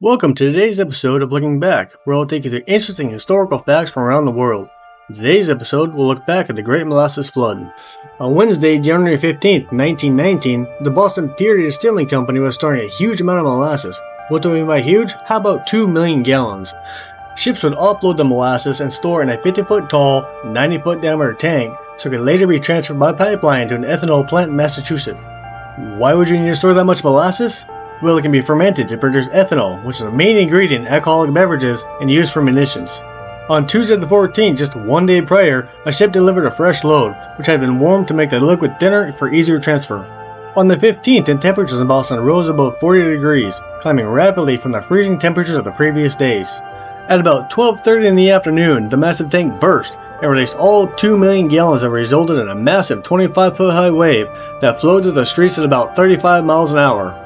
Welcome to today's episode of Looking Back, where I'll take you through interesting historical facts from around the world. In today's episode, we'll look back at the Great Molasses Flood. On Wednesday, January 15th, 1919, the Boston Peer Distilling Company was storing a huge amount of molasses. What do we mean by huge? How about 2 million gallons? Ships would offload the molasses and store in a 50-foot tall, 90-foot diameter tank, so it could later be transferred by pipeline to an ethanol plant in Massachusetts. Why would you need to store that much molasses? Well, it can be fermented to produce ethanol, which is the main ingredient in alcoholic beverages and used for munitions. On Tuesday the 14th, just one day prior, a ship delivered a fresh load, which had been warmed to make the liquid thinner for easier transfer. On the 15th, the temperatures in Boston rose above 40 degrees, climbing rapidly from the freezing temperatures of the previous days. At about 12:30 in the afternoon, the massive tank burst and released all 2 million gallons that resulted in a massive 25-foot high wave that flowed through the streets at about 35 miles an hour.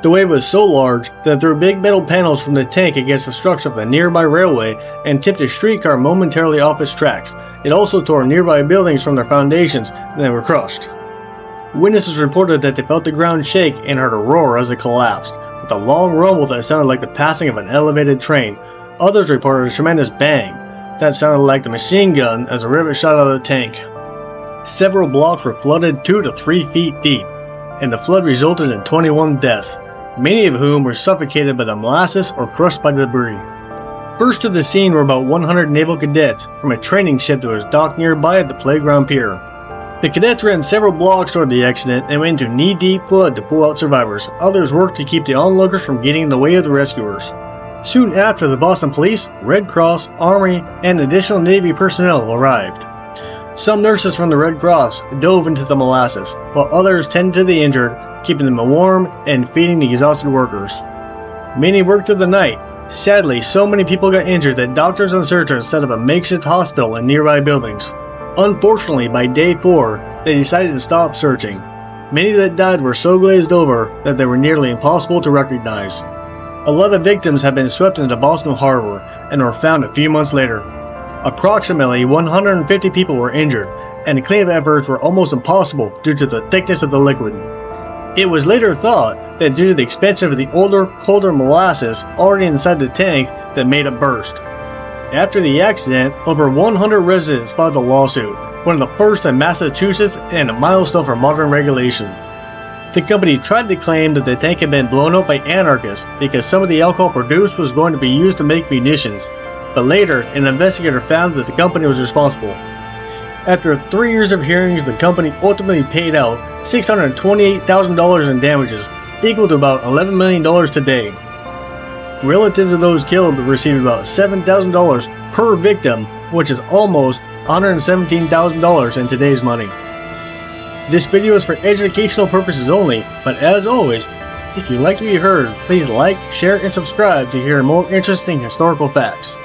The wave was so large that it threw big metal panels from the tank against the structure of the nearby railway and tipped a streetcar momentarily off its tracks. It also tore nearby buildings from their foundations and they were crushed. Witnesses reported that they felt the ground shake and heard a roar as it collapsed, with a long rumble that sounded like the passing of an elevated train. Others reported a tremendous bang that sounded like the machine gun as a rivet shot out of the tank. Several blocks were flooded 2 to 3 feet deep, and the flood resulted in 21 deaths, many of whom were suffocated by the molasses or crushed by the debris. First to the scene were about 100 naval cadets from a training ship that was docked nearby at the playground pier. The cadets ran several blocks toward the accident and went into knee-deep flood to pull out survivors. Others worked to keep the onlookers from getting in the way of the rescuers. Soon after, the Boston Police, Red Cross, Army, and additional Navy personnel arrived. Some nurses from the Red Cross dove into the molasses, while others tended to the injured, keeping them warm and feeding the exhausted workers. Many worked through the night. Sadly, so many people got injured that doctors and surgeons set up a makeshift hospital in nearby buildings. Unfortunately, by day 4, they decided to stop searching. Many that died were so glazed over that they were nearly impossible to recognize. A lot of victims had been swept into Boston Harbor and were found a few months later. Approximately 150 people were injured, and the cleanup efforts were almost impossible due to the thickness of the liquid. It was later thought that due to the expansion of the older, colder molasses already inside the tank that made it burst. After the accident, over 100 residents filed a lawsuit, one of the first in Massachusetts and a milestone for modern regulation. The company tried to claim that the tank had been blown up by anarchists because some of the alcohol produced was going to be used to make munitions, but later an investigator found that the company was responsible. After 3 years of hearings, the company ultimately paid out $628,000 in damages, equal to about $11 million today. Relatives of those killed received about $7,000 per victim, which is almost $117,000 in today's money. This video is for educational purposes only, but as always, if you'd like to be heard, please like, share, and subscribe to hear more interesting historical facts.